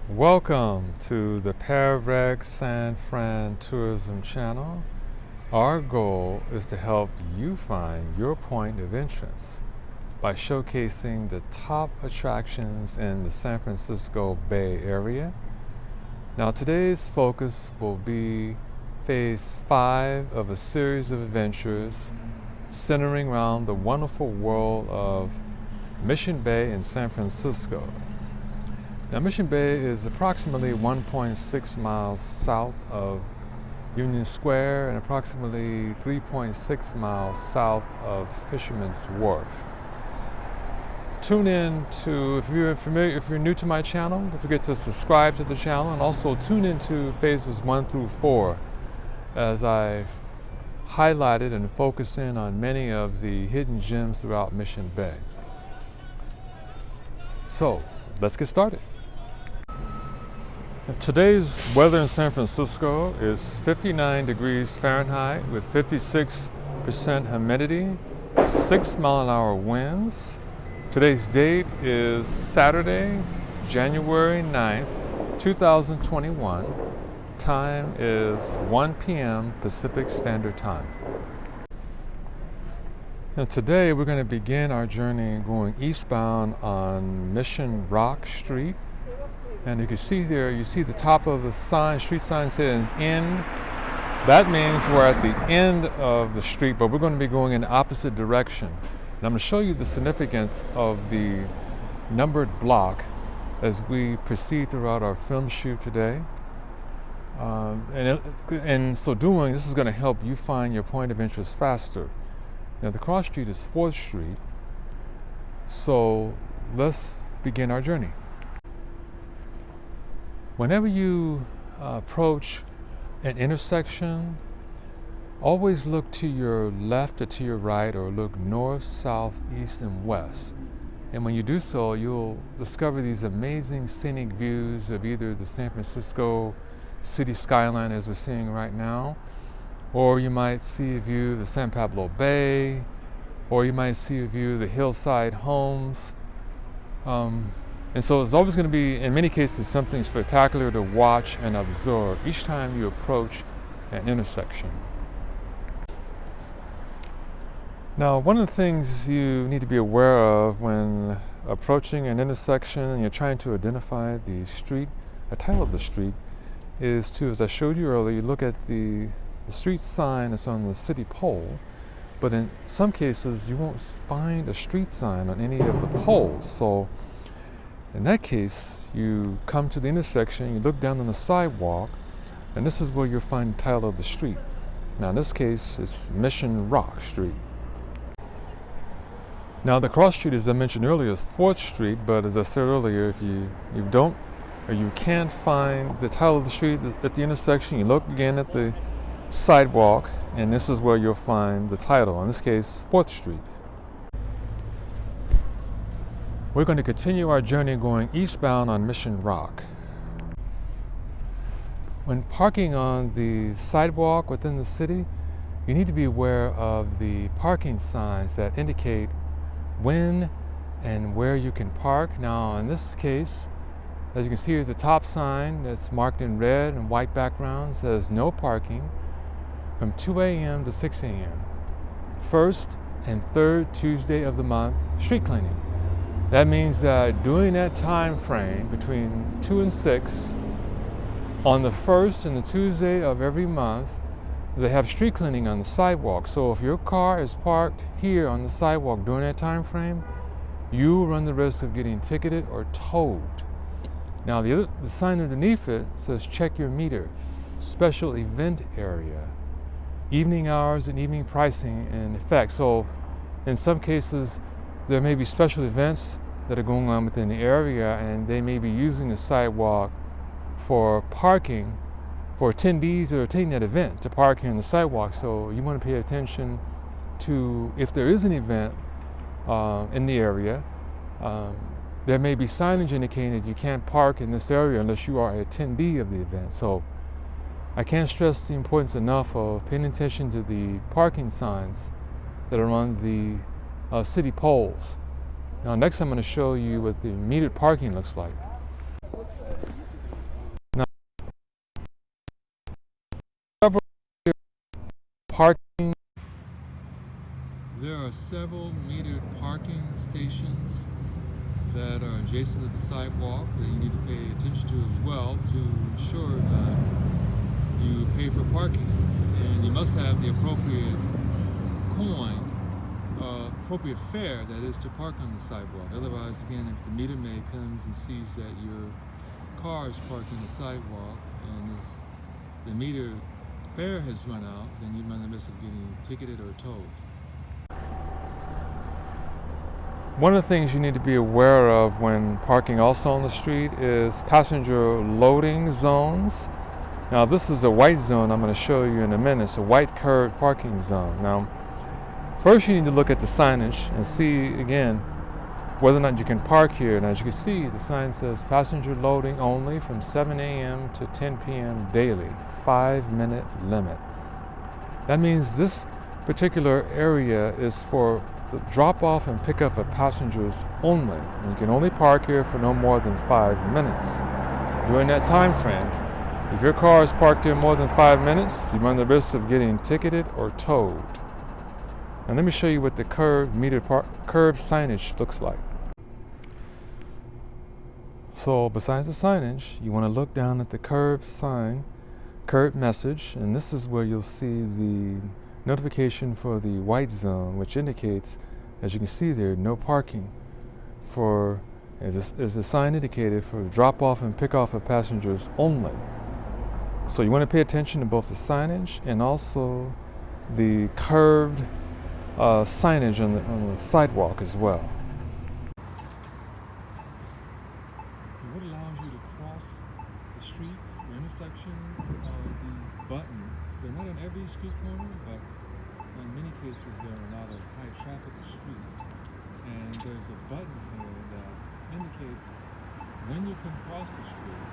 Welcome to the PairRec San Fran Tourism channel. Our goal is to help you find your point of interest by showcasing the top attractions in the San Francisco Bay Area. Now today's focus will be phase 5 of a series of adventures centering around the wonderful world of Mission Bay in San Francisco. Now, Mission Bay is approximately 1.6 miles south of Union Square and approximately 3.6 miles south of Fisherman's Wharf. Tune in to, if you're new to my channel, don't forget to subscribe to the channel, and also tune into phases 1 through 4 as I've highlighted and focus in on many of the hidden gems throughout Mission Bay. So, let's get started. Today's weather in San Francisco is 59 degrees Fahrenheit with 56% humidity, 6-mile-an-hour winds. Today's date is Saturday, January 9th, 2021. Time is 1 p.m. Pacific Standard Time. And today we're going to begin our journey going eastbound on Mission Rock Street. And you can see there, you see the top of the sign, street sign saying end. That means we're at the end of the street, but we're going to be going in the opposite direction. And I'm going to show you the significance of the numbered block as we proceed throughout our film shoot today. And so doing, this is going to help you find your point of interest faster. Now the cross street is 4th Street, so let's begin our journey. Whenever you approach an intersection, always look to your left or to your right, or look north, south, east, and west. And when you do so, you'll discover these amazing scenic views of either the San Francisco city skyline as we're seeing right now, or you might see a view of the San Pablo Bay, or you might see a view of the hillside homes. And so it's always going to be, in many cases, something spectacular to watch and observe each time you approach an intersection. Now, one of the things you need to be aware of when approaching an intersection and you're trying to identify the street, a title of the street, is to, as I showed you earlier, you look at the street sign that's on the city pole, but in some cases you won't find a street sign on any of the poles. So in that case, you come to the intersection, you look down on the sidewalk, and this is where you'll find the title of the street. Now in this case, it's Mission Rock Street. Now the cross street, as I mentioned earlier, is 4th Street, but as I said earlier, if you don't, or you can't find the title of the street at the intersection, you look again at the sidewalk, and this is where you'll find the title, in this case, 4th Street. We're going to continue our journey going eastbound on Mission Rock. When parking on the sidewalk within the city, you need to be aware of the parking signs that indicate when and where you can park. Now in this case, as you can see, here's the top sign that's marked in red and white background, says no parking from 2 a.m. to 6 a.m. First and third Tuesday of the month, street cleaning. That means that during that time frame between 2 and 6, on the first and the Tuesday of every month, they have street cleaning on the sidewalk. So if your car is parked here on the sidewalk during that time frame, you run the risk of getting ticketed or towed. Now the sign underneath it says check your meter, special event area, evening hours and evening pricing in effect. So in some cases, there may be special events that are going on within the area, and they may be using the sidewalk for parking for attendees that are attending that event to park here on the sidewalk. So you want to pay attention to, if there is an event in the area, there may be signage indicating that you can't park in this area unless you are an attendee of the event. So I can't stress the importance enough of paying attention to the parking signs that are on the city poles. Now next I'm going to show you what the metered parking looks like. several metered parking stations that are adjacent to the sidewalk that you need to pay attention to as well to ensure that you pay for parking. And you must have the appropriate coin, appropriate fare, that is, to park on the sidewalk. Otherwise, again, if the meter maid comes and sees that your car is parked on the sidewalk and the meter fare has run out, then you run the risk of getting ticketed or towed. One of the things you need to be aware of when parking also on the street is passenger loading zones. Now, this is a white zone I'm going to show you in a minute. It's a white curved parking zone. Now, first you need to look at the signage and see, again, whether or not you can park here. And as you can see, the sign says passenger loading only from 7 a.m. to 10 p.m. daily, 5-minute limit. That means this particular area is for the drop-off and pickup of passengers only. And you can only park here for no more than 5 minutes. During that time frame, if your car is parked here more than 5 minutes, you run the risk of getting ticketed or towed. And let me show you what the curved signage looks like. So besides the signage, you want to look down at the curved sign, curved message, and this is where you'll see the notification for the white zone, which indicates, as you can see there, no parking for, as the sign indicated, for drop-off and pick-off of passengers only. So you want to pay attention to both the signage and also the curved signage on the sidewalk as well. What allows you to cross the streets or intersections are these buttons. They're not on every street corner, but in many cases there are a lot of high traffic streets. And there's a button here that indicates when you can cross the street,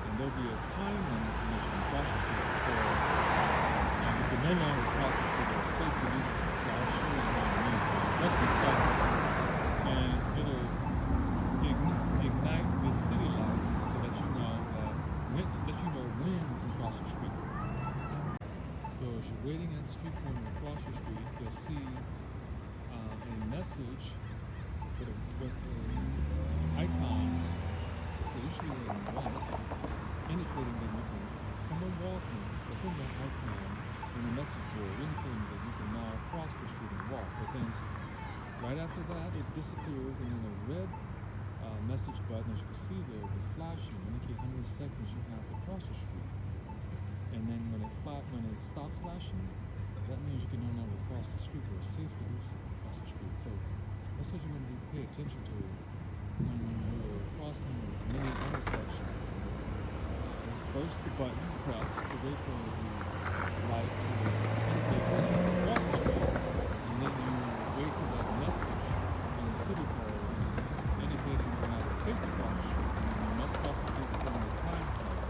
and there'll be a time limit when you can cross the street before you can no longer cross the street. It's safe to do so. So I'll show you how to use it. Press this button, and it'll ignite the city lights to let you know when you can cross the street. So as you're waiting at the street corner to cross the street, you'll see a message with an icon. It's usually in white, indicating that you can, someone walking within that icon in the message board, indicating that you can now cross the street and walk. But then right after that, it disappears, and then a red message button, as you can see there, will flash and indicate how many seconds you have to cross the street. And then when it stops flashing, that means you can no longer cross the street, or it's safe to do so across the street. So that's what you want to pay attention to when you're crossing many intersections. It's first the button to press to wait for the light to indicate that you can cross the street, and then you wait for that message on the city code indicating that now it's safe to cross the street, and then you must cross the street within the time frame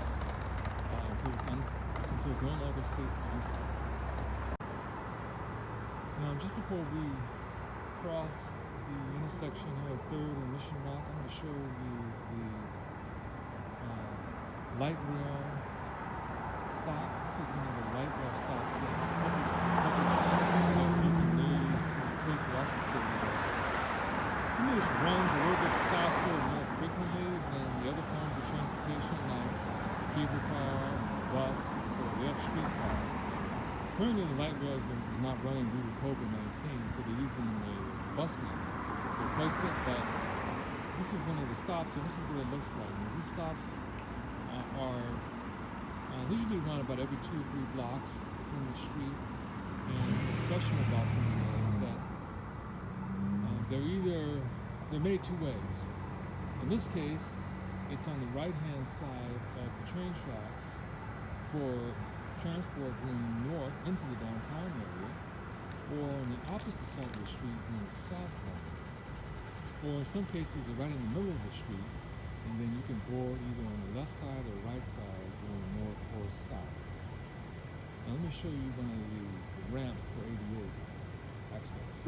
until it's no longer safe to do so. Now, just before we cross the intersection here at 3rd and Mission Rock, I'm going to show you the light rail stop. This is one of the light rail stops that public transit that you can use to take you out of the city. It just runs a little bit faster and more frequently than the other forms of transportation, like the cable car, the bus, or the streetcar. Currently, the light rails is not running due to COVID-19, so they're using a bus lane to replace it. But this is one of the stops, and this is what it looks like. And these stops are usually run about every 2 or 3 blocks in the street. And what's special about them is that they're made 2 ways. In this case, it's on the right-hand side of the train tracks for transport going north into the downtown area, or on the opposite side of the street going southbound. Or in some cases, they're right in the middle of the street, and then you can board either on the left side or right side going north or south. Now let me show you one of the ramps for ADA access.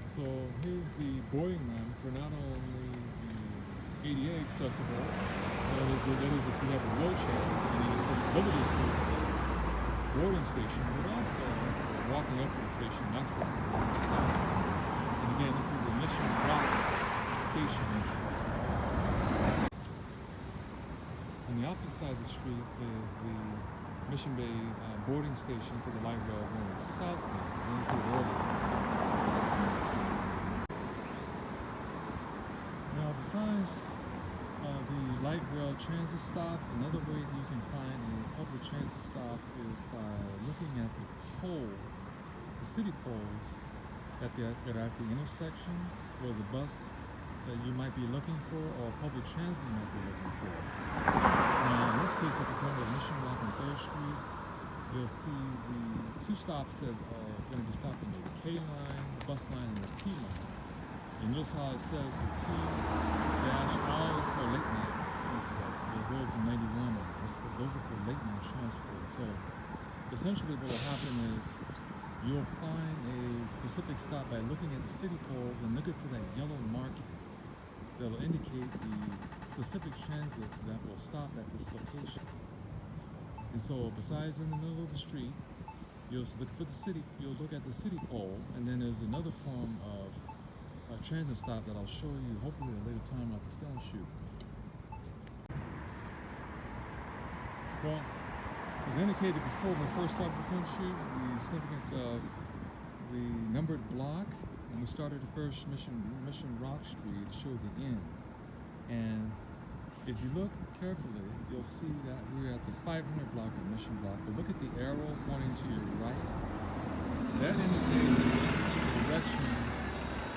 So here's the boarding ramp for not only the ADA accessible, that is if you have a wheelchair and the accessibility to the boarding station, but also walking up to the station, accessing the stop. And again, this is the Mission Rock station entrance. On the opposite side of the street is the Mission Bay boarding station for the light rail going southbound, as indicated earlier. Now, besides the light rail transit stop, another way you can find a public transit stop is by looking at the poles, the city poles that are at the intersections where the bus that you might be looking for or public transit you might be looking for. Now, in this case, at the corner of Mission Rock and 3rd Street, you'll see the two stops that are going to be stopping the K line, the bus line, and the T line. And notice how it says the T-R is for late night transport. The roads in 91 those are for late night transport. So essentially what will happen is you'll find a specific stop by looking at the city poles and looking for that yellow marking that will indicate the specific transit that will stop at this location. And so besides in the middle of the street, you'll look for the city, you'll look at the city pole, and then there's another form of a transit stop that I'll show you hopefully at a later time at the film shoot. Well, as indicated before when we first started the film shoot, the significance of the numbered block, when we started the first Mission Rock Street, it showed the end. And if you look carefully, you'll see that we're at the 500 block of Mission Block, but look at the arrow pointing to your right. That indicates the direction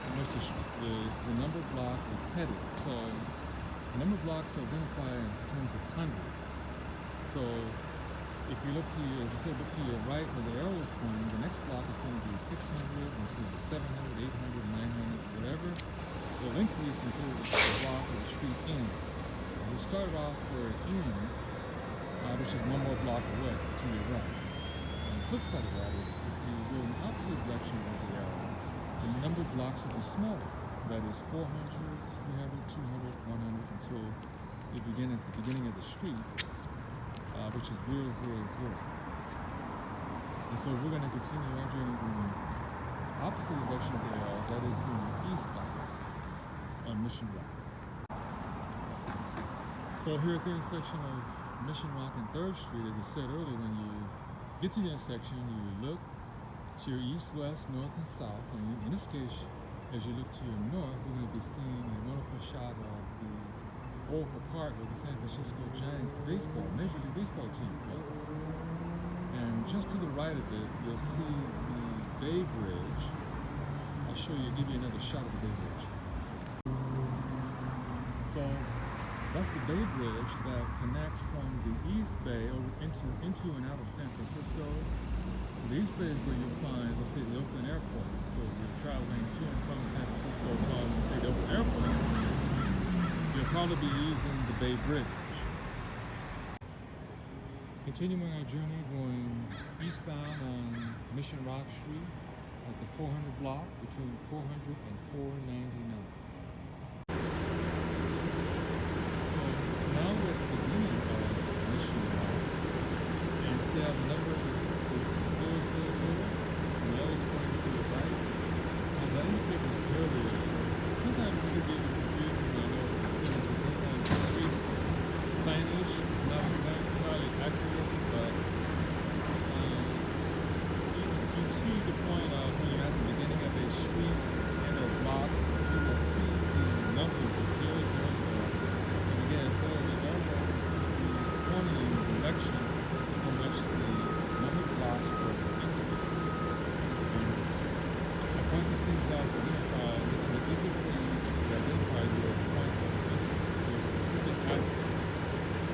in which the number block is headed. So the number blocks are identified in terms of hundreds. So if you look to your, as I said, look to your right where the arrow is pointing, the next block is going to be 600, and it's going to be 700, 800, 900, whatever. It'll increase until the block or the street ends. And we started off where it ends, which is one more block away to your right. And the flip side of that is if you go in the opposite direction with the arrow, the number of blocks will be smaller. That is 400, 300, 200, 100 until you begin at the beginning of the street, which is 000. And so we're going to continue our journey going the opposite direction of the arrow, that is going eastbound on Mission Rock. So here at the intersection of Mission Rock and 3rd Street, as I said earlier, when you get to the intersection, you look to your east, west, north, and south. And in this case, as you look to your north, you're going to be seeing a wonderful shot of the Oracle Park where the San Francisco Giants Major League Baseball team plays. And just to the right of it, you'll see the Bay Bridge. I'll show you, give you another shot of the Bay Bridge. So that's the Bay Bridge that connects from the East Bay over into and out of San Francisco. The East Bay is where you'll find, let's say, the Oakland Airport. So if you're traveling to and from San Francisco from, let's say, the Oakland Airport, you'll probably be using the Bay Bridge. Continuing our journey, going eastbound on Mission Rock Street at the 400 block between 400 and 499. So now we're at the beginning of Mission Rock, and you see how the number is 000, and the arrow is pointing to the right. As I indicated earlier, sometimes it can be confusing. I know the percentage, sometimes the street signage is not entirely accurate, but you see the point of when you're at the beginning of a street and a block, you will see the numbers of 000. And again, so the arrow is going to be pointing in the direction from which the number of blocks will increase. I point these things out to identify, making it easy for you to identify your point of interest, your specific address.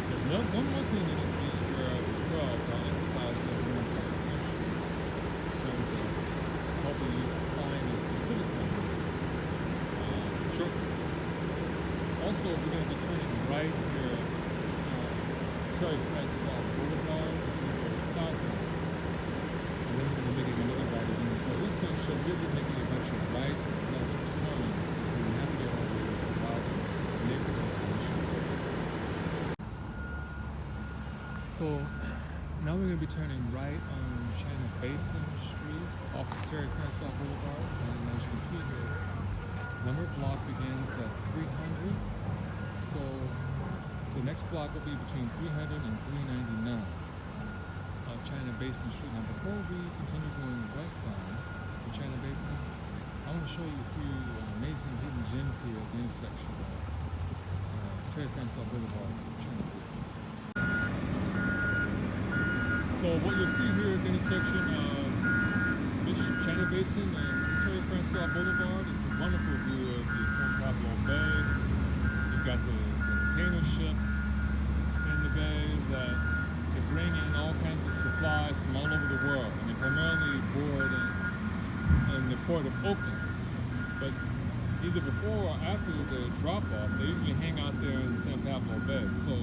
There's one more thing you need to be aware of as well, to emphasize that we want to in terms of helping you find a specific point of interest shortly. Also, we're going to be turning right here at Terry Francois Blvd. It's going to go southbound. And then we're going to be making another right again. So this film show, we'll be making a bunch of right and left turns as we navigate our way throughout the neighborhood of Mission Rock. So now we're going to be turning right on China Basin Street off of PairRec San Fran Boulevard, and as you can see here, number block begins at 300, so the next block will be between 300 and 399 of China Basin Street. Now before we continue going westbound to China Basin, I want to show you a few amazing hidden gems here at the intersection of PairRec San Fran Boulevard and China Basin. So what you'll see here at the intersection of China Basin and PairRec San Fran Boulevard is a wonderful view of the San Pablo Bay. You've got the container ships in the bay that they bring in all kinds of supplies from all over the world, and they primarily board in the port of Oakland. But either before or after the drop-off, they usually hang out there in the San Pablo Bay. So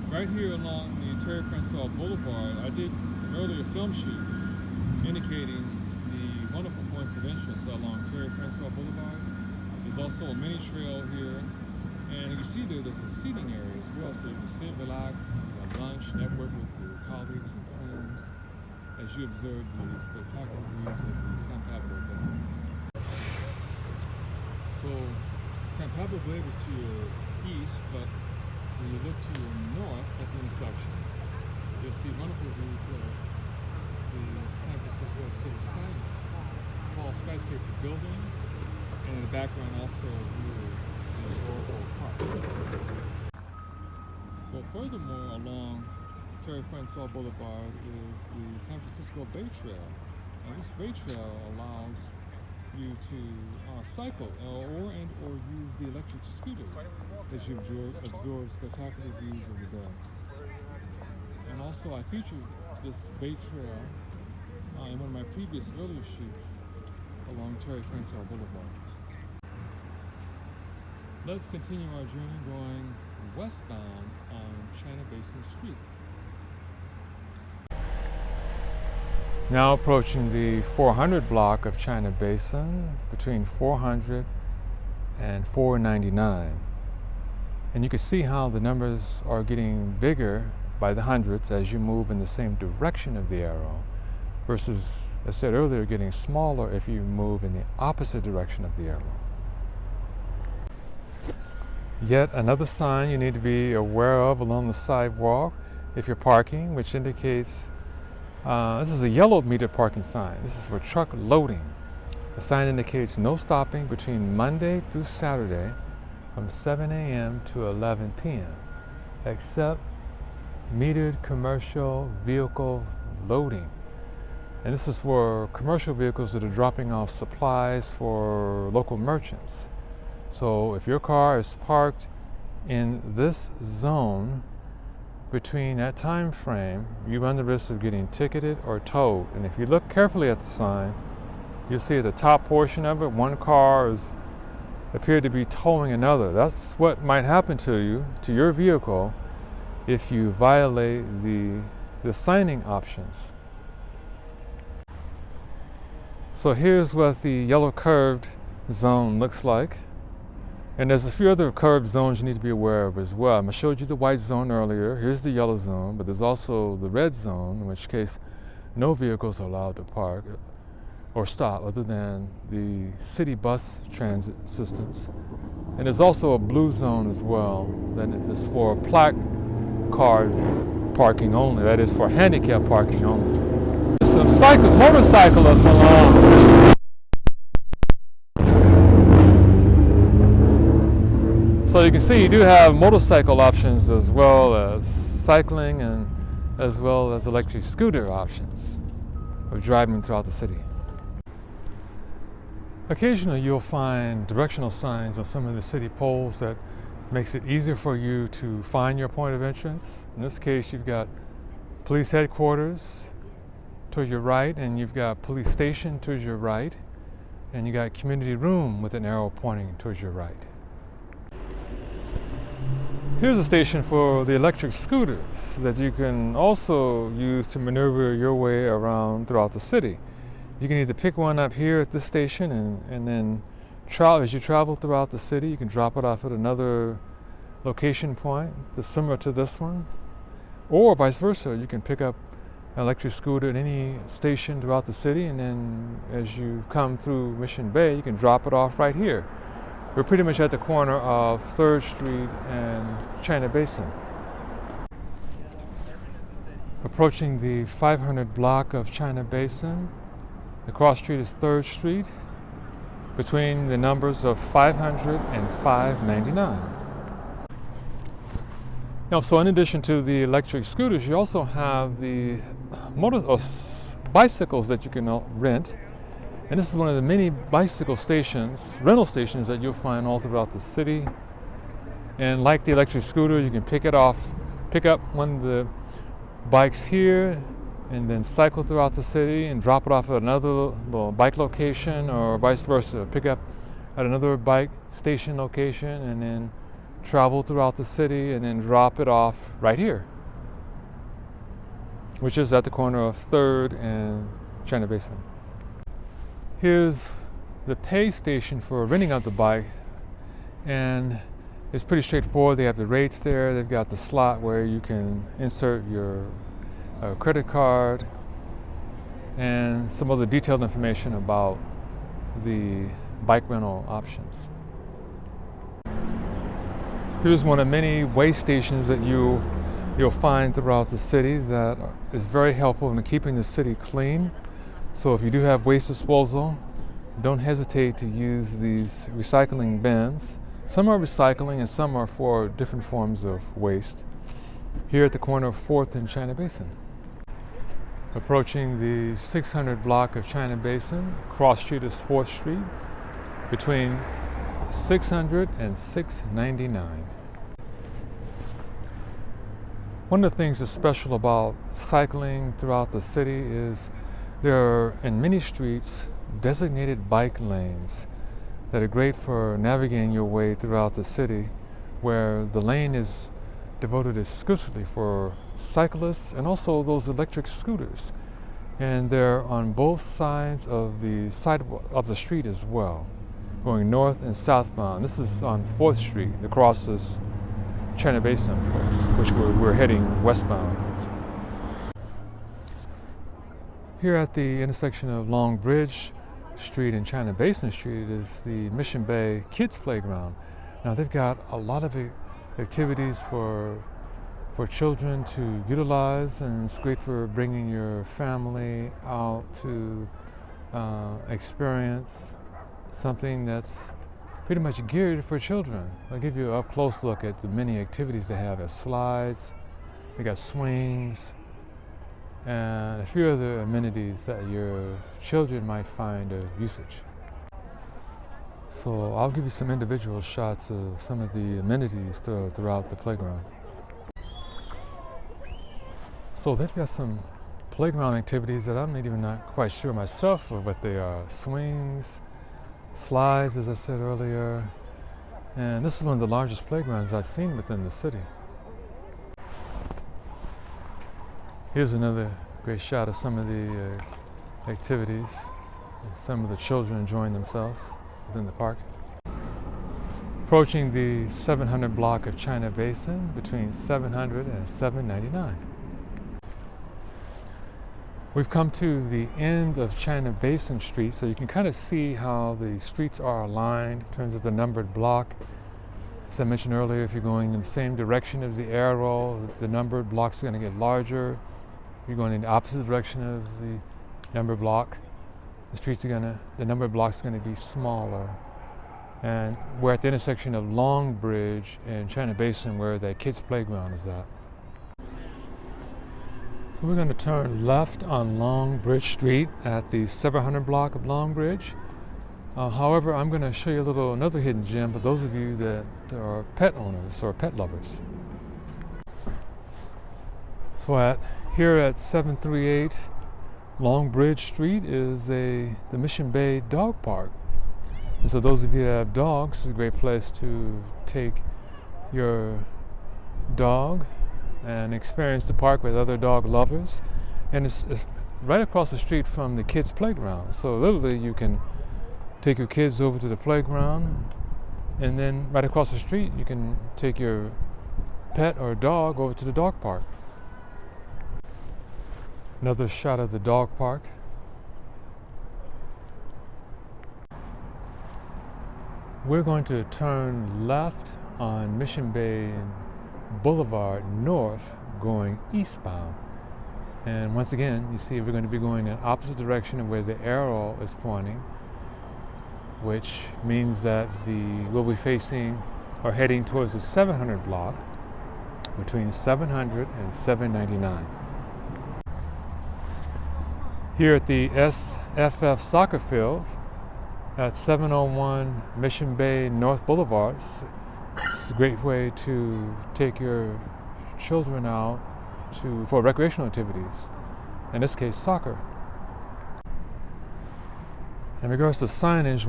right here along the PairRec San Fran Boulevard, I did some earlier film shoots indicating the wonderful points of interest along PairRec San Fran Boulevard. There's also a mini trail here, and you see there's a seating area as well, so you can sit, relax, have lunch, network with your colleagues and friends as you observe the spectacular views of the San Pablo Bay. So San Pablo Bay was to your east, but when you look to your north at the intersection, you'll see wonderful views of the San Francisco city skyline. Tall skyscraper buildings, and in the background also the Oracle Park. So furthermore, along PairRec San Fran Boulevard is the San Francisco Bay Trail. Now this Bay Trail allows you to cycle or use the electric scooter as you absorb spectacular views of the bay. And also I featured this Bay Trail in one of my previous earlier shoots along PairRec San Fran Boulevard. Let's continue our journey going westbound on China Basin Street. Now approaching the 400 block of China Basin between 400 and 499. And you can see how the numbers are getting bigger by the hundreds as you move in the same direction of the arrow, versus, as I said earlier, getting smaller if you move in the opposite direction of the arrow. Yet another sign you need to be aware of along the sidewalk if you're parking, which indicates this is a yellow meter parking sign. This is for truck loading. The sign indicates no stopping between Monday through Saturday from 7 a.m. to 11 p.m. except metered commercial vehicle loading. And this is for commercial vehicles that are dropping off supplies for local merchants. So if your car is parked in this zone between that time frame, you run the risk of getting ticketed or towed. And if you look carefully at the sign, you'll see at the top portion of it, one car appeared to be towing another. That's what might happen to you, to your vehicle, if you violate the signing options. So here's what the yellow curved zone looks like. And there's a few other curved zones you need to be aware of as well. I showed you the white zone earlier. Here's the yellow zone, but there's also the red zone, in which case no vehicles are allowed to park or stop other than the city bus transit systems. And there's also a blue zone as well that is for plaque car parking only, that is for handicap parking only. There's some motorcyclists along. So you can see you do have motorcycle options as well as cycling and as well as electric scooter options of driving throughout the city. Occasionally you'll find directional signs on some of the city poles that makes it easier for you to find your point of entrance. In this case, you've got police headquarters to your right, and you've got police station to your right, and you got community room with an arrow pointing towards your right. Here's a station for the electric scooters that you can also use to maneuver your way around throughout the city. You can either pick one up here at this station and then as you travel throughout the city, you can drop it off at another location point that's similar to this one, or vice versa. You can pick up electric scooter at any station throughout the city, and then as you come through Mission Bay, you can drop it off right here. We're pretty much at the corner of 3rd Street and China Basin. Approaching the 500 block of China Basin, the cross street is 3rd Street, between the numbers of 500 and 599. Now, so in addition to the electric scooters, you also have the bicycles that you can rent. And this is one of the many bicycle stations, rental stations, that you'll find all throughout the city. And like the electric scooter, you can pick up one of the bikes here and then cycle throughout the city and drop it off at another bike location, or vice versa. Pick up at another bike station location and then travel throughout the city and then drop it off right here, which is at the corner of 3rd and China Basin. Here's the pay station for renting out the bike, and it's pretty straightforward. They have the rates there. They've got the slot where you can insert your credit card and some other detailed information about the bike rental options. Here's one of many way stations that you'll find throughout the city that is very helpful in keeping the city clean. So if you do have waste disposal, don't hesitate to use these recycling bins. Some are recycling and some are for different forms of waste. Here at the corner of 4th and China Basin. Approaching the 600 block of China Basin, cross street is 4th Street, between 600 and 699. One of the things that's special about cycling throughout the city is there are, in many streets, designated bike lanes that are great for navigating your way throughout the city, where the lane is devoted exclusively for cyclists and also those electric scooters. And they're on both sides of the sidewalk of the street as well, going north and southbound. This is on 4th Street that crosses China Basin, of course, which we're heading westbound. Here at the intersection of Long Bridge Street and China Basin Street is the Mission Bay Kids Playground. Now they've got a lot of activities for children to utilize, and it's great for bringing your family out to experience something that's pretty much geared for children. I'll give you an up-close look at the many activities they have. At slides, they got swings, and a few other amenities that your children might find of usage. So I'll give you some individual shots of some of the amenities throughout the playground. So they've got some playground activities that I'm even not quite sure myself of what they are. Swings, slides, as I said earlier, and this is one of the largest playgrounds I've seen within the city. Here's another great shot of some of the activities, some of the children enjoying themselves within the park. Approaching the 700 block of China Basin, between 700 and 799. We've come to the end of China Basin Street, so you can kind of see how the streets are aligned in terms of the numbered block. As I mentioned earlier, if you're going in the same direction as the arrow, the numbered blocks are going to get larger. If you're going in the opposite direction of the numbered block, the numbered blocks are going to be smaller. And we're at the intersection of Long Bridge and China Basin, where the kids' playground is at. So we're going to turn left on Long Bridge Street at the 700 block of Long Bridge. However, I'm going to show you another hidden gem for those of you that are pet owners or pet lovers. So here at 738 Long Bridge Street is the Mission Bay Dog Park. And so those of you that have dogs, it's a great place to take your dog and experience the park with other dog lovers. And it's right across the street from the kids' playground. So literally you can take your kids over to the playground, and then right across the street you can take your pet or dog over to the dog park. Another shot of the dog park. We're going to turn left on Mission Bay Boulevard North going eastbound. And once again, you see we're going to be going in opposite direction of where the arrow is pointing, which means that we'll be facing or heading towards the 700 block between 700 and 799. Here at the SFF soccer field at 701 Mission Bay North Boulevard, it's a great way to take your children out for recreational activities, in this case soccer. In regards to signage,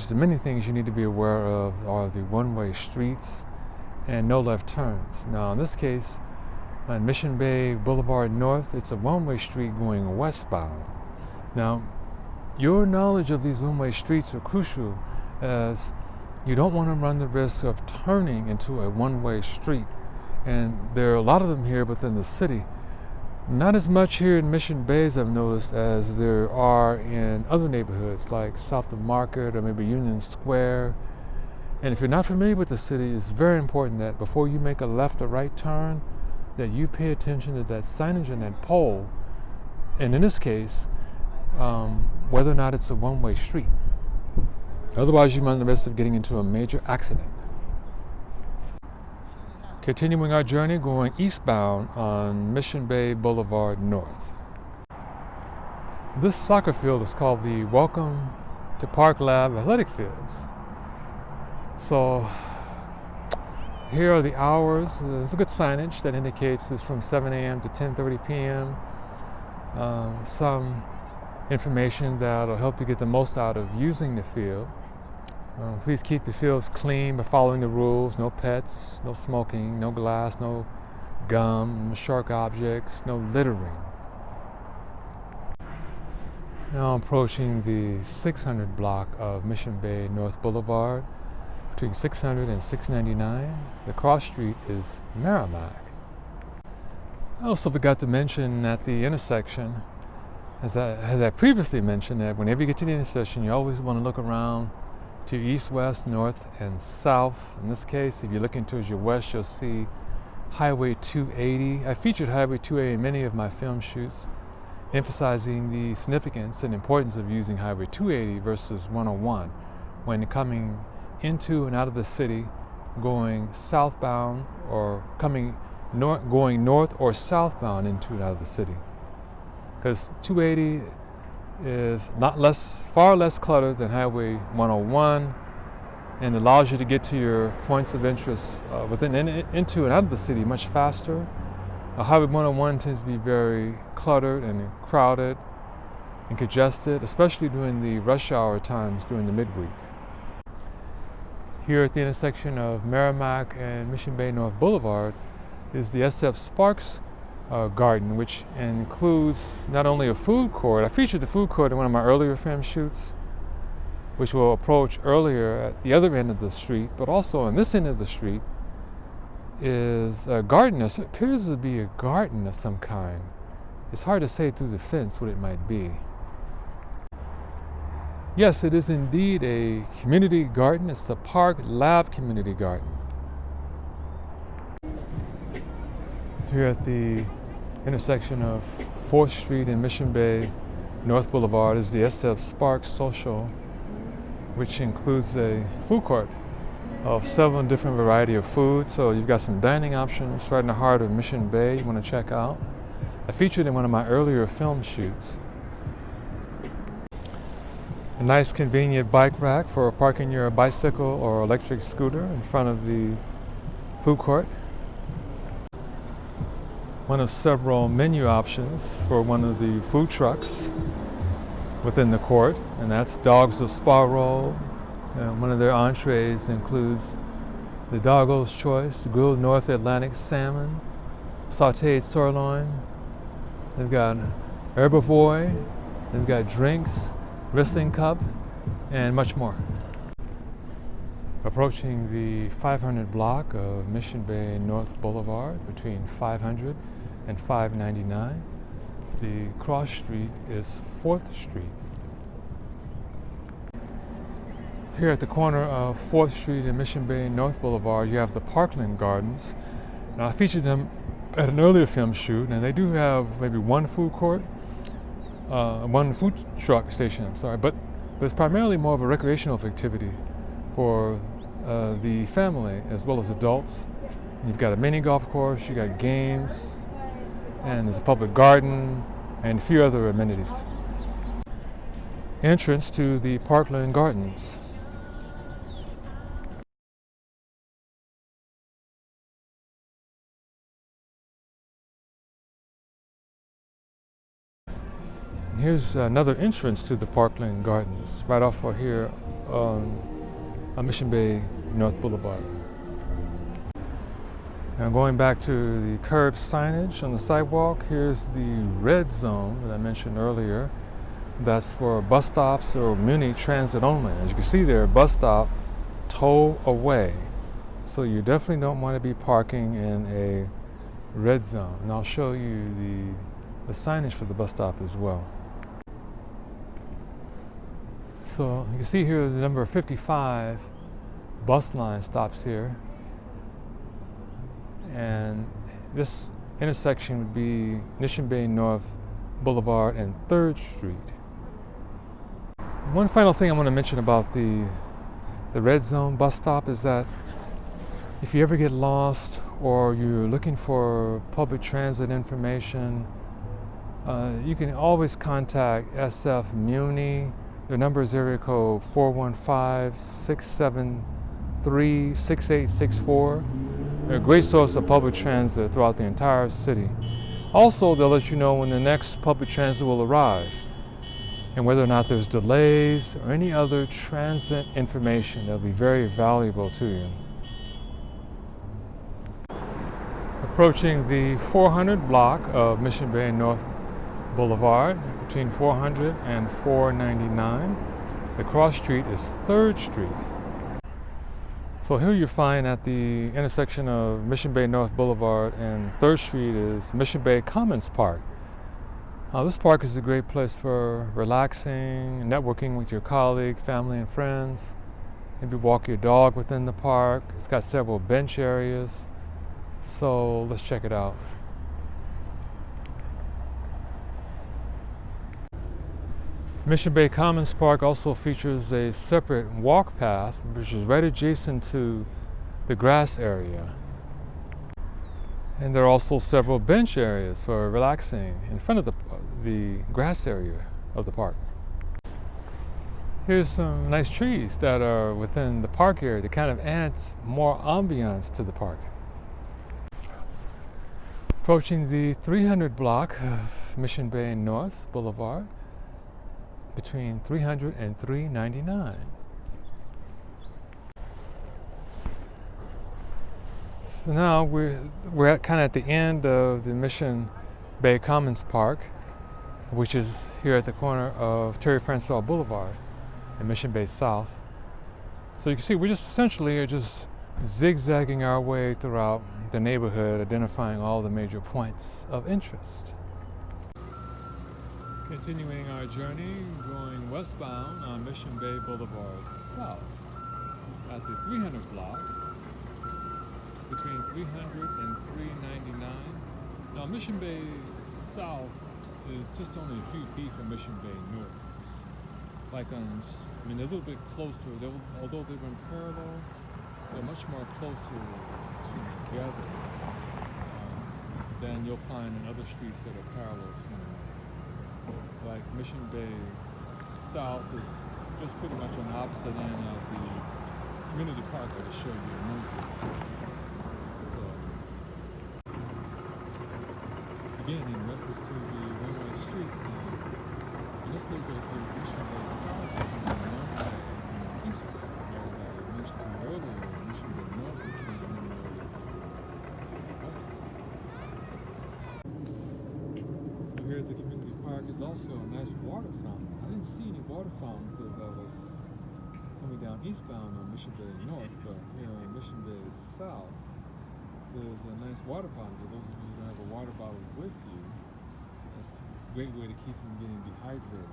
the many things you need to be aware of are the one-way streets and no left turns. Now in this case, on Mission Bay Boulevard North, it's a one-way street going westbound. Now, your knowledge of these one-way streets are crucial, as you don't want to run the risk of turning into a one-way street. And there are a lot of them here within the city. Not as much here in Mission Bay as I've noticed as there are in other neighborhoods like South of Market or maybe Union Square. And if you're not familiar with the city, it's very important that before you make a left or right turn, that you pay attention to that signage on that pole, and in this case, whether or not it's a one-way street. Otherwise, you run the risk of getting into a major accident. Continuing our journey going eastbound on Mission Bay Boulevard North. This soccer field is called the Welcome to Park Lab Athletic Fields. So here are the hours. There's a good signage that indicates it's from 7 a.m. to 10:30 p.m. Some information that will help you get the most out of using the field. Please keep the fields clean by following the rules. No pets, no smoking, no glass, no gum, no sharp objects, no littering. Now I'm approaching the 600 block of Mission Bay North Boulevard between 600 and 699. The cross street is Merrimack. I also forgot to mention at the intersection, as I previously mentioned, that whenever you get to the intersection, you always want to look around to east, west, north, and south. In this case, if you're looking towards your west, you'll see Highway 280. I featured Highway 280 in many of my film shoots, emphasizing the significance and importance of using Highway 280 versus 101 when coming into and out of the city, going southbound or going north or southbound into and out of the city. Because 280 is far less cluttered than Highway 101, and allows you to get to your points of interest into and out of the city much faster. Highway 101 tends to be very cluttered and crowded and congested, especially during the rush hour times during the midweek. Here at the intersection of Merrimack and Mission Bay North Boulevard is the SF Sparks garden, which includes not only a food court. I featured the food court in one of my earlier film shoots, which we'll approach earlier at the other end of the street, but also on this end of the street is a garden. It appears to be a garden of some kind. It's hard to say through the fence what it might be. Yes, it is indeed a community garden. It's the Park Lab Community Garden. Here at the intersection of 4th Street and Mission Bay North Boulevard is the SF Sparks Social, which includes a food court of 7 different variety of food. So you've got some dining options right in the heart of Mission Bay you want to check out. I featured in one of my earlier film shoots. A nice convenient bike rack for parking your bicycle or electric scooter in front of the food court. One of several menu options for one of the food trucks within the court, and that's Dogs of Spa Roll. One of their entrees includes the Doggo's Choice grilled North Atlantic salmon, sauteed sirloin. They've got herbivore, they've got drinks, wrestling cup, and much more. Approaching the 500 block of Mission Bay North Boulevard between 500 and 599. The cross street is 4th Street. Here at the corner of 4th Street and Mission Bay North Boulevard, you have the Parkland Gardens. Now, I featured them at an earlier film shoot, and they do have maybe one food truck station, but it's primarily more of a recreational activity for the family as well as adults. You've got a mini golf course, you got games, and there's a public garden and a few other amenities. Entrance to the Parkland Gardens. Here's another entrance to the Parkland Gardens, right off here on Mission Bay North Boulevard. Now going back to the curb signage on the sidewalk, here's the red zone that I mentioned earlier. That's for bus stops or muni transit only. As you can see there, bus stop, tow away. So you definitely don't want to be parking in a red zone. And I'll show you the signage for the bus stop as well. So you can see here the number 55 bus line stops here. And this intersection would be Mission Bay North Boulevard and 3rd Street. One final thing I want to mention about the red zone bus stop is that if you ever get lost or you're looking for public transit information, you can always contact SF Muni. Their number is area code 415-673-6864. They're a great source of public transit throughout the entire city. Also, they'll let you know when the next public transit will arrive and whether or not there's delays or any other transit information that'll be very valuable to you. Approaching the 400 block of Mission Bay North Boulevard, between 400 and 499. The cross street is 3rd Street. So here you find at the intersection of Mission Bay North Boulevard and 3rd Street is Mission Bay Commons Park. Now this park is a great place for relaxing, networking with your colleagues, family and friends. Maybe walk your dog within the park. It's got several bench areas. So let's check it out. Mission Bay Commons Park also features a separate walk path, which is right adjacent to the grass area. And there are also several bench areas for relaxing in front of the grass area of the park. Here's some nice trees that are within the park area that kind of adds more ambiance to the park. Approaching the 300 block of Mission Bay North Boulevard, between 300 and 399. So now we're kind of at the end of the Mission Bay Commons Park, which is here at the corner of Terry Francois Boulevard and Mission Bay South. So you can see we're just essentially just zigzagging our way throughout the neighborhood, identifying all the major points of interest. Continuing our journey, going westbound on Mission Bay Boulevard South at the 300 block, between 300 and 399. Now Mission Bay South is just only a few feet from Mission Bay North. They're a little bit closer. Although they run parallel, they're much more closer together than you'll find in other streets that are parallel to one another. Like Mission Bay South is just pretty much on the opposite end of the community park I just showed you a moment ago. So, again, in reference to the one-way street, in this particular case, Mission Bay South is on the one-way eastbound, whereas I mentioned to you earlier, Mission Bay North is on the one-way westbound. So here at the community park is also a nice water fountain. I didn't see any water fountains as I was coming down eastbound on Mission Bay North, but here on Mission Bay South, there's a nice water fountain. For those of you who don't have a water bottle with you, That's a great way to keep from getting dehydrated.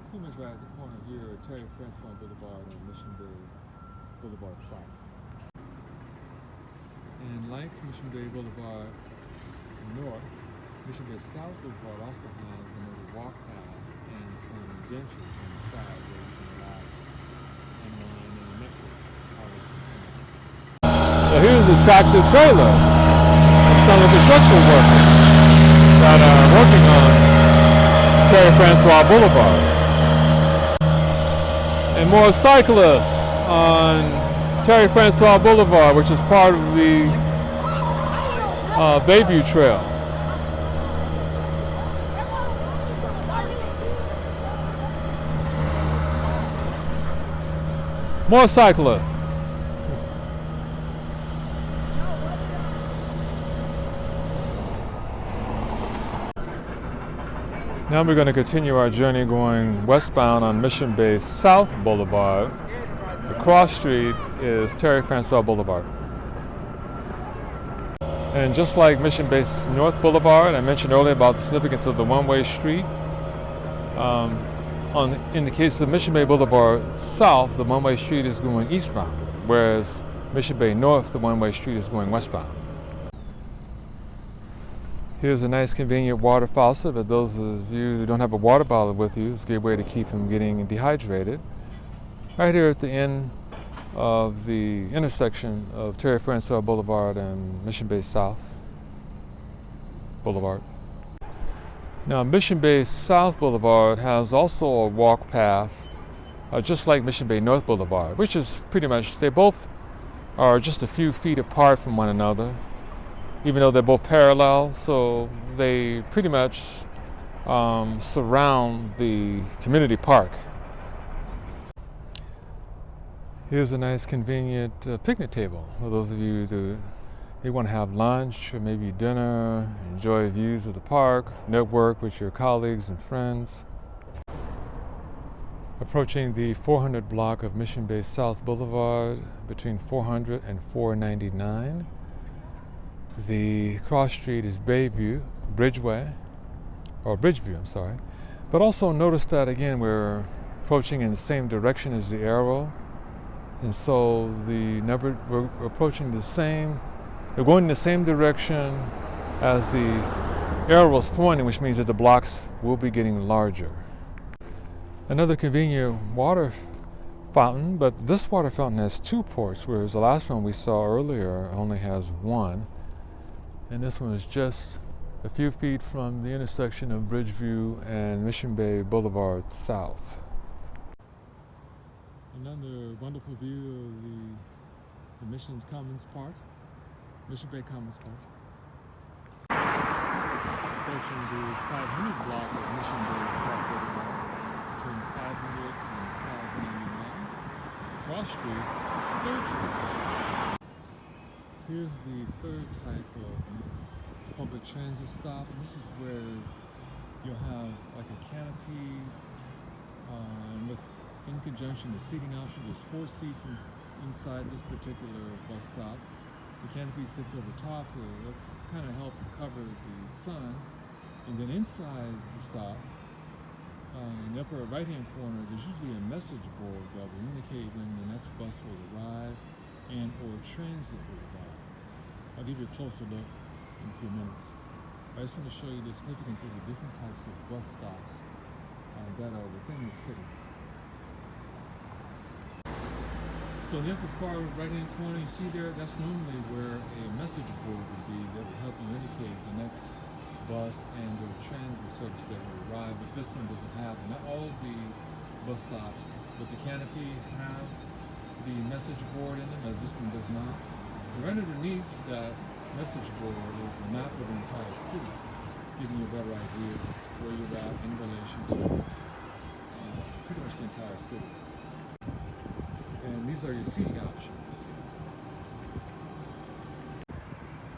Pretty much right at the corner here, Terry Francois Boulevard and Mission Bay Boulevard South. And like Mission Bay Boulevard North, Mission Bay South Boulevard also has another walk path and some benches on the side where you can relax and unwind and network. So here's the tractor trailer and some of the construction workers that are working on Terry Francois Boulevard. And more cyclists on Terry Francois Boulevard, which is part of the Bayview Trail. More cyclists. Now we're going to continue our journey going westbound on Mission Bay South Boulevard. The cross street is Terry Francois Boulevard. And just like Mission Bay North Boulevard, I mentioned earlier about the significance of the one-way street. In the case of Mission Bay Boulevard South, the one-way street is going eastbound, whereas Mission Bay North, the one-way street is going westbound. Here's a nice convenient water faucet, but those of you who don't have a water bottle with you, it's a good way to keep from getting dehydrated. Right here at the end of the intersection of Terry Francois Boulevard and Mission Bay South Boulevard. Now, Mission Bay South Boulevard has also a walk path, just like Mission Bay North Boulevard, which is pretty much, they both are just a few feet apart from one another, even though they're both parallel, so they pretty much surround the community park. Here's a nice convenient picnic table for those of you who may want to have lunch or maybe dinner, enjoy views of the park, network with your colleagues and friends. Approaching the 400 block of Mission Bay South Boulevard between 400 and 499. The cross street is Bridgeview, I'm sorry. But also notice that again we're approaching in the same direction as the arrow. And so we're approaching we're going in the same direction as the arrow is pointing, which means that the blocks will be getting larger. Another convenient water fountain, but this water fountain has two ports, whereas the last one we saw earlier only has one. And this one is just a few feet from the intersection of Bridgeview and Mission Bay Boulevard South. Another wonderful view of the Mission Bay Commons Park. Approaching the 500 block of Mission Bay South Boulevard between 500 and 599. Cross Street is the third street. Here's the third type of public transit stop. This is where you'll have like a canopy in conjunction with seating option. There's 4 seats inside this particular bus stop. The canopy sits over top, so it kind of helps cover the sun. And then inside the stop, in the upper right-hand corner, there's usually a message board that will indicate when the next bus will arrive and or transit will arrive. I'll give you a closer look in a few minutes. I just want to show you the significance of the different types of bus stops that are within the city. So in the upper far right-hand corner, you see there, that's normally where a message board would be that would help you indicate the next bus and or transit service that will arrive, but this one doesn't have it. Not all of the bus stops with the canopy have the message board in them, as this one does not. And right underneath that message board is a map of the entire city, giving you a better idea of where you're at in relation to pretty much the entire city. And these are your seating options.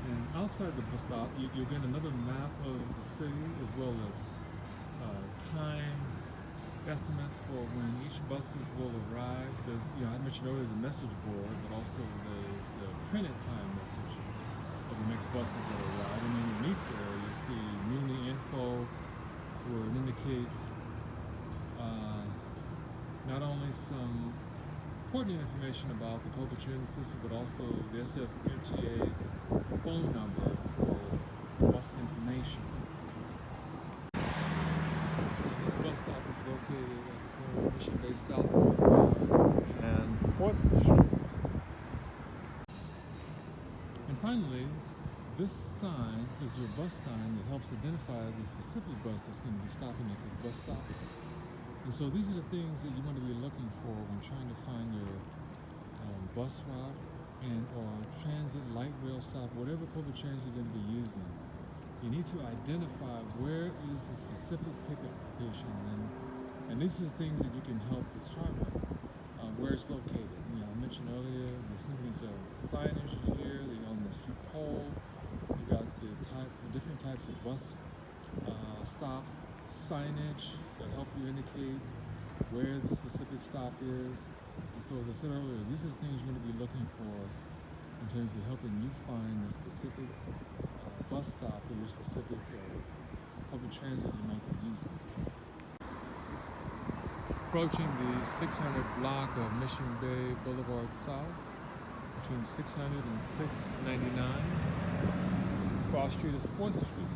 And outside the bus stop, you'll get another map of the city, as well as time estimates for when each buses will arrive. There's, I mentioned earlier the message board, but also there's a printed time message of the next buses that arrive. And underneath there, you see Muni info where it indicates not only some important information about the public transit system, but also the SFMTA phone number for bus information. This bus stop is located at the corner of Mission Bay South and 4th Street. And finally, this sign is your bus sign that helps identify the specific bus that's going to be stopping at this bus stop. And so these are the things that you want to be looking for when trying to find your bus route and or transit, light rail stop, whatever public transit you're going to be using. You need to identify where is the specific pickup location, and these are the things that you can help determine where it's located. You know, I mentioned earlier the significance of the signage here, on the street pole. You got the different types of bus stops, signage that help you indicate where the specific stop is. And so, as I said earlier, these are the things you're going to be looking for in terms of helping you find the specific bus stop for your specific public transit you might be using. Approaching the 600 block of Mission Bay Boulevard South, between 600 and 699. Cross Street is 4th Street.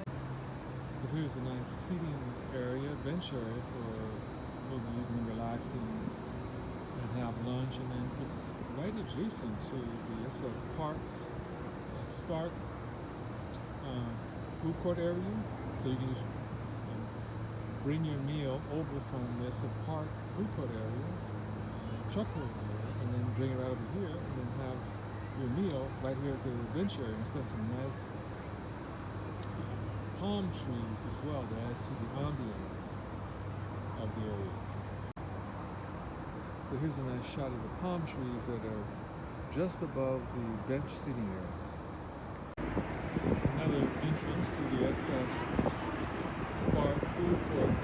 So here's a nice seating area, bench area for those of you who can relax and have lunch. And then it's right adjacent to the SF Spark food court area. So you can just bring your meal over from the SF Park food court area, truck over here, and then bring it right over here, and then have your meal right here at the bench area. And it's got some nice palm trees as well that adds to the ambience of the area. So here's a nice shot of the palm trees that are just above the bench seating areas. Another entrance to the SF Spark food court,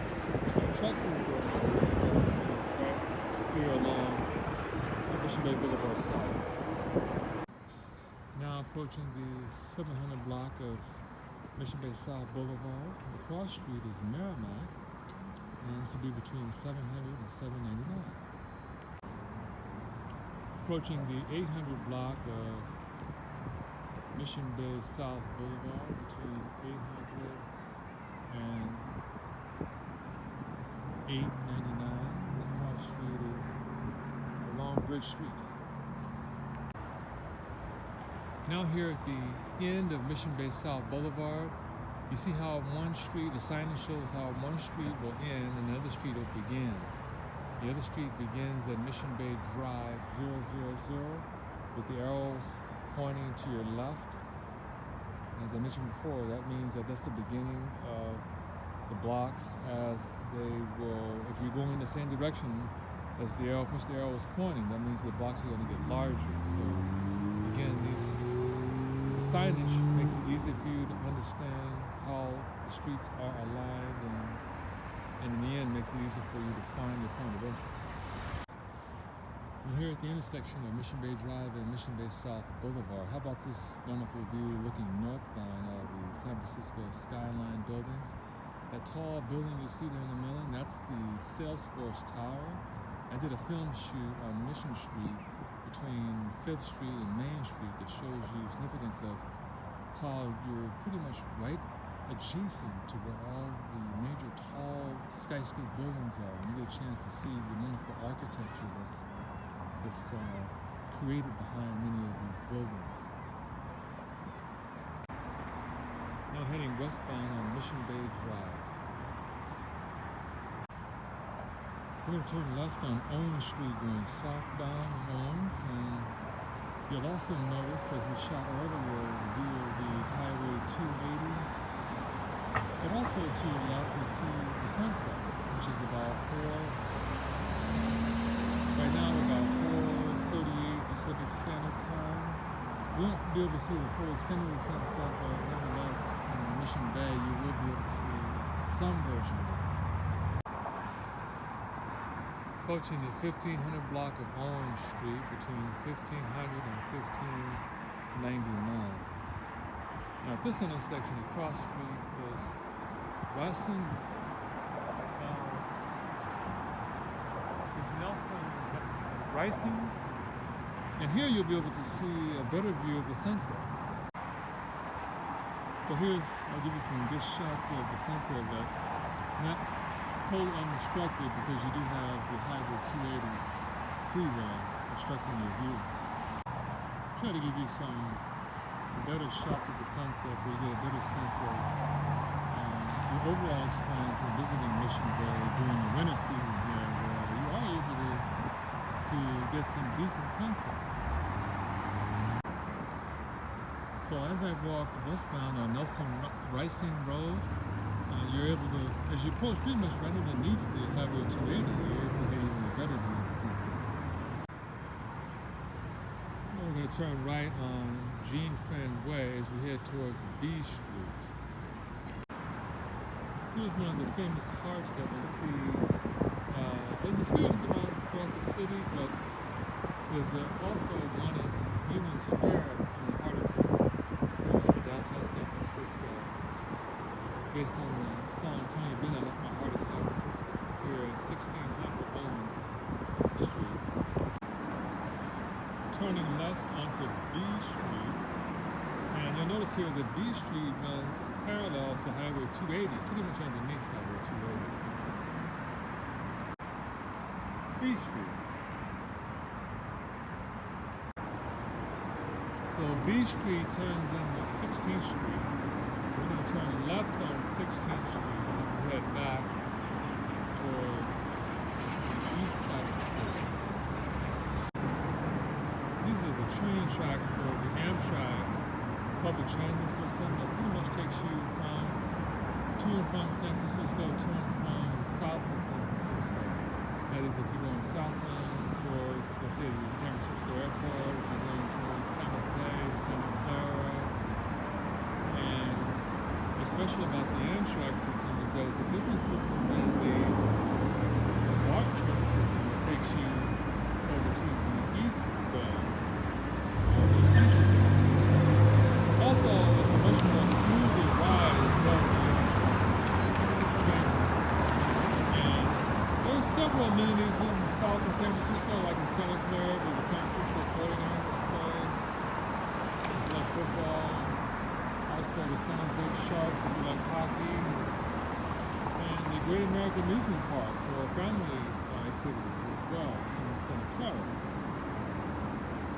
truck food court here along Mission Bay Boulevard South. Now approaching the 700 block of Mission Bay South Boulevard. The cross street is Merrimack, and this will be between 700 and 799. Approaching the 800 block of Mission Bay South Boulevard, between 800 and 899. The cross street is along Bridge Street. Now here at the end of Mission Bay South Boulevard, you see how one street, the signage shows how one street will end and another street will begin. The other street begins at Mission Bay Drive 000 with the arrows pointing to your left. And as I mentioned before, that means that that's the beginning of the blocks as they will, if you're going in the same direction as the arrow, which the arrow is pointing, that means the blocks are going to get larger. So again, the signage makes it easy for you to understand how the streets are aligned, and in the end makes it easy for you to find your point of interest. We're here at the intersection of Mission Bay Drive and Mission Bay South Boulevard. How about this wonderful view looking northbound of the San Francisco skyline buildings? That tall building you see there in the middle, that's the Salesforce Tower. I did a film shoot on Mission Street between 5th Street and Main Street that shows you the significance of how you're pretty much right adjacent to where all the major tall skyscraper buildings are. And you get a chance to see the wonderful architecture that's created behind many of these buildings. Now heading westbound on Mission Bay Drive. We're going to turn left on Owens Street going southbound on Owens, and you'll also notice, as we shot earlier, the view of the Highway 280. But also to your left, you see the sunset, which is about right now about 4:38 Pacific Standard Time. We won't be able to see the full extent of the sunset, but nevertheless, in Mission Bay, you will be able to see some version of it. Approaching the 1500 block of Orange Street between 1500 and 1599. Now at this intersection, the cross street is Nelson Rising, and here you'll be able to see a better view of the sunset. So I'll give you some good shots of the sunset, but not totally unobstructed because you do have the Highway 280 freeway obstructing your view. Try to give you some better shots of the sunset so you get a better sense of the overall experience of visiting Mission Bay during the winter season here, where you are able to get some decent sunsets. So as I walk westbound on Nelson Rising Road, you're able to, as you approach pretty much right underneath the Highway 280, you're able to get even a better view of the sunset. Now we're going to turn right on Jean Fen Way as we head towards B Street. Here's one of the famous hearts that we'll see. There's a few of them throughout the city, but there's also one in Union Square in the heart of downtown San Francisco. Based on the song Tony Bennett, "Left My Heart in San Francisco," here at 1600 Owens Street. Turning left onto B Street, and you'll notice here that B Street runs parallel to Highway 280. It's pretty much underneath Highway 280. B Street. So B Street turns into 16th Street. So we're going to turn left on 16th Street as we head back towards the east side of the city. These are the train tracks for the Amtrak public transit system that pretty much takes you to and from San Francisco, to and from south of San Francisco. That is, if you're going southbound towards, let's say, the San Francisco airport, if you're going towards San Jose, Santa Clara. And what's special about the Amtrak system is that it's a different system than the BART train system that takes you over to the east bend, just east of San Francisco. Also, it's a much more smoothly ride as well as the Amtrak train system. And there's several amenities in south of San Francisco, like in Santa Clara, where the San Francisco 49ers play, like football. Also the San Jose Sharks, if you like hockey, and the Great American Amusement Park for family activities as well. It's in Santa Clara.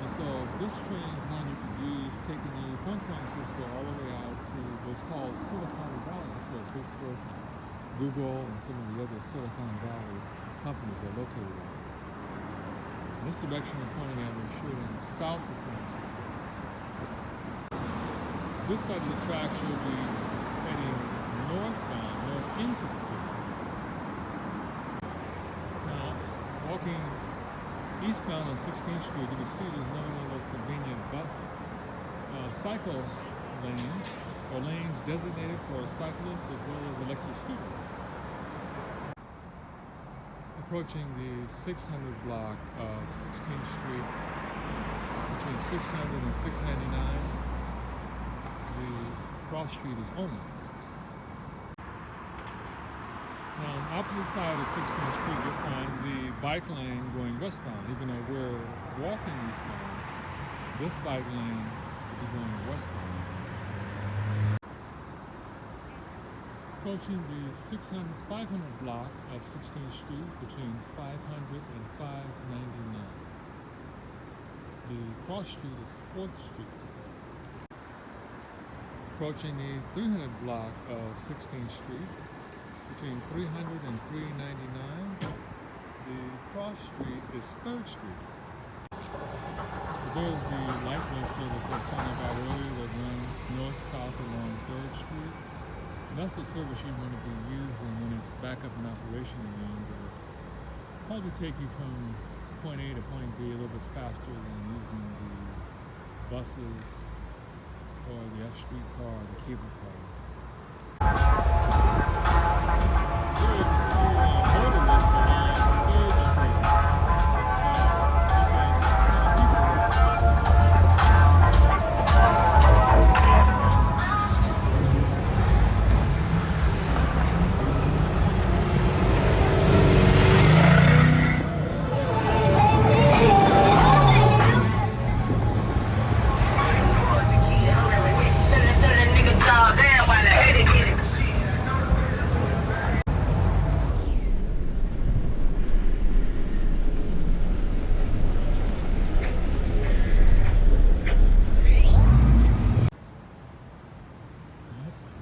And so this train is one you could use taking you from San Francisco all the way out to what's called Silicon Valley. That's where Facebook, Google, and some of the other Silicon Valley companies are located at. In this direction we're pointing at, we're shooting south of San Francisco. This side of the tracks you'll be heading north into the city. Now, walking eastbound on 16th Street, you can see there's another one of those convenient cycle lanes, or lanes designated for cyclists as well as electric scooters. Approaching the 600 block of 16th Street, between 600 and 699. The cross street is Owens. Now, on the opposite side of 16th Street, you'll find the bike lane going westbound. Even though we're walking eastbound, this bike lane will be going westbound. Approaching the 500 block of 16th Street between 500 and 599. The cross street is 4th Street. Approaching the 300 block of 16th Street, between 300 and 399, the cross street is 3rd Street. So there's the light rail service I was talking about earlier that runs north-south along 3rd Street. And that's the service you want to be using when it's back up in operation again. It'll probably take you from point A to point B a little bit faster than using the buses or the F streetcar or the cable car. So there is a few motorists along 3rd Street.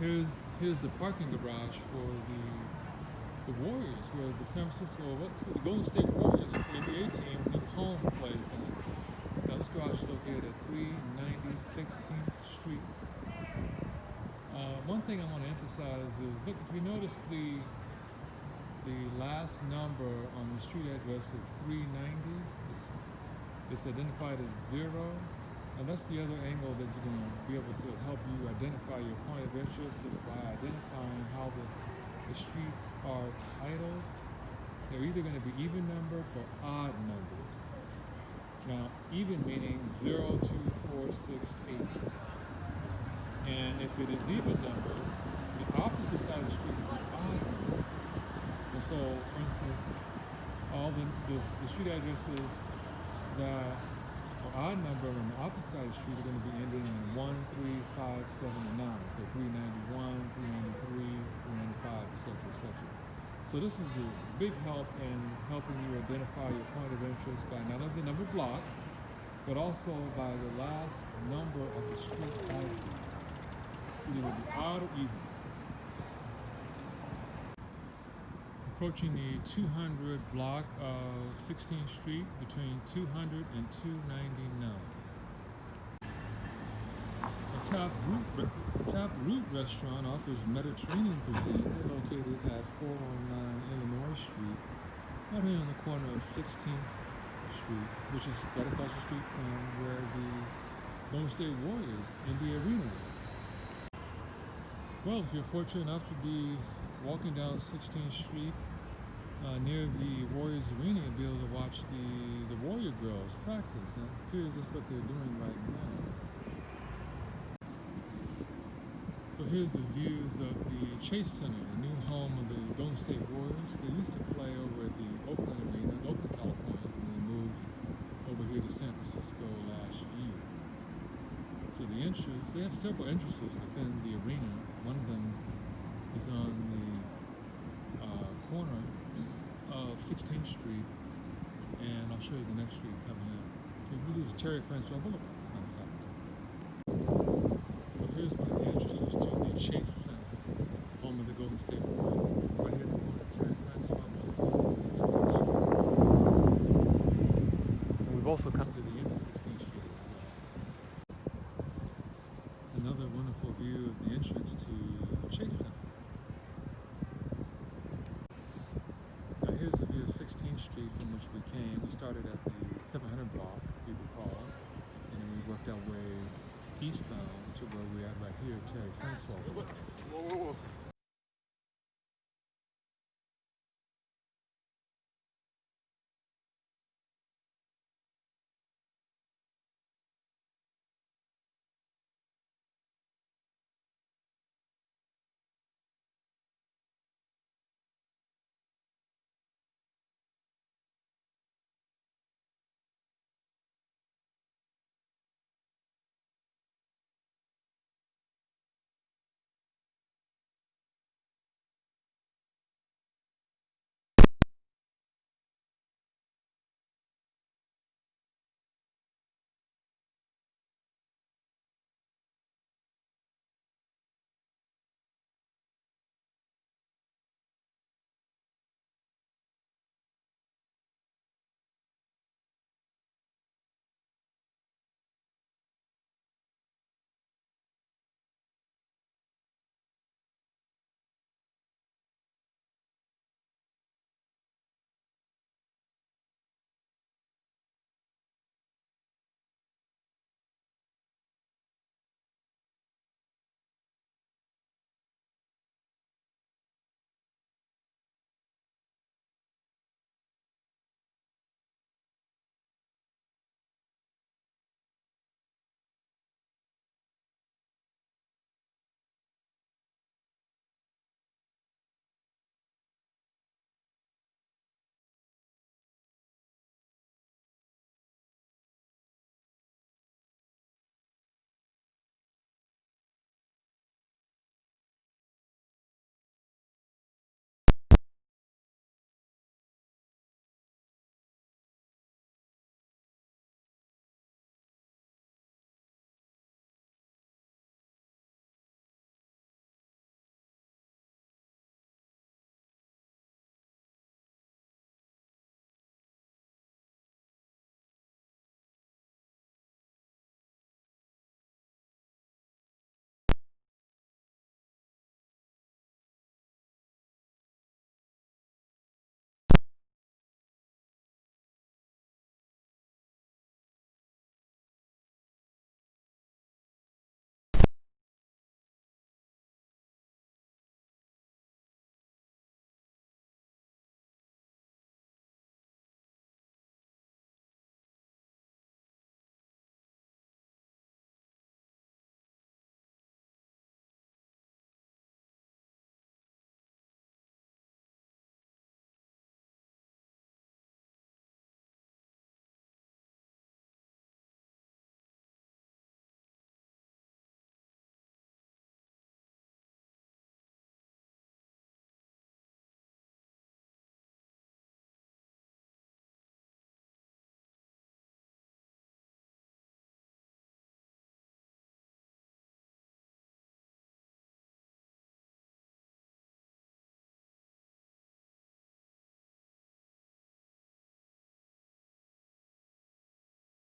Here's the parking garage for the Warriors, where the the Golden State Warriors NBA team, new home, plays in. Now, this garage is located at 390 16th Street. One thing I want to emphasize is, look, if you notice the last number on the street address of 390, it's identified as 0. And that's the other angle that you're going to be able to help you identify your point of interest, is by identifying how the streets are titled. They're either going to be even numbered or odd numbered. Now, even meaning 0, 2, 4, 6, 8. And if it is even numbered, the opposite side of the street will be odd numbered. And so, for instance, all the street addresses that are odd number on the opposite side of the street are going to be ending in 1, 3, 5, 7, and 9. So 391, 393, 395, etc., etc. So this is a big help in helping you identify your point of interest by not only the number block, but also by the last number of the street address. So they will be odd or even. Approaching the 200 block of 16th Street between 200 and 299. A Taproot restaurant offers Mediterranean cuisine. They're located at 409 Illinois Street, right here on the corner of 16th Street, which is right across the street from where the Golden State Warriors in the arena is. Well, if you're fortunate enough to be walking down 16th Street near the Warriors arena, you'll be able to watch the Warrior girls practice. And it appears that's what they're doing right now. So here's the views of the Chase Center, the new home of the Golden State Warriors. They used to play over at the Oakland Arena in Oakland, California, and they moved over here to San Francisco last year. So the entrance, they have several entrances within the arena. One of them is on the corner of 16th Street, and I'll show you the next street coming up. So I believe it's Francois Boulevard, as a matter of fact. So here's one of the entrances to the Chase Center, home of the Golden State Warriors. Right here at Francois Boulevard, 16th Street. And we've also come to the end of 16th Street as well. Another wonderful view of the entrance to Chase Center. Now here's the view of 16th Street from which we came. We started at the 700 block, if you recall, and then we worked our way eastbound to where we're at right here, Francois. Whoa.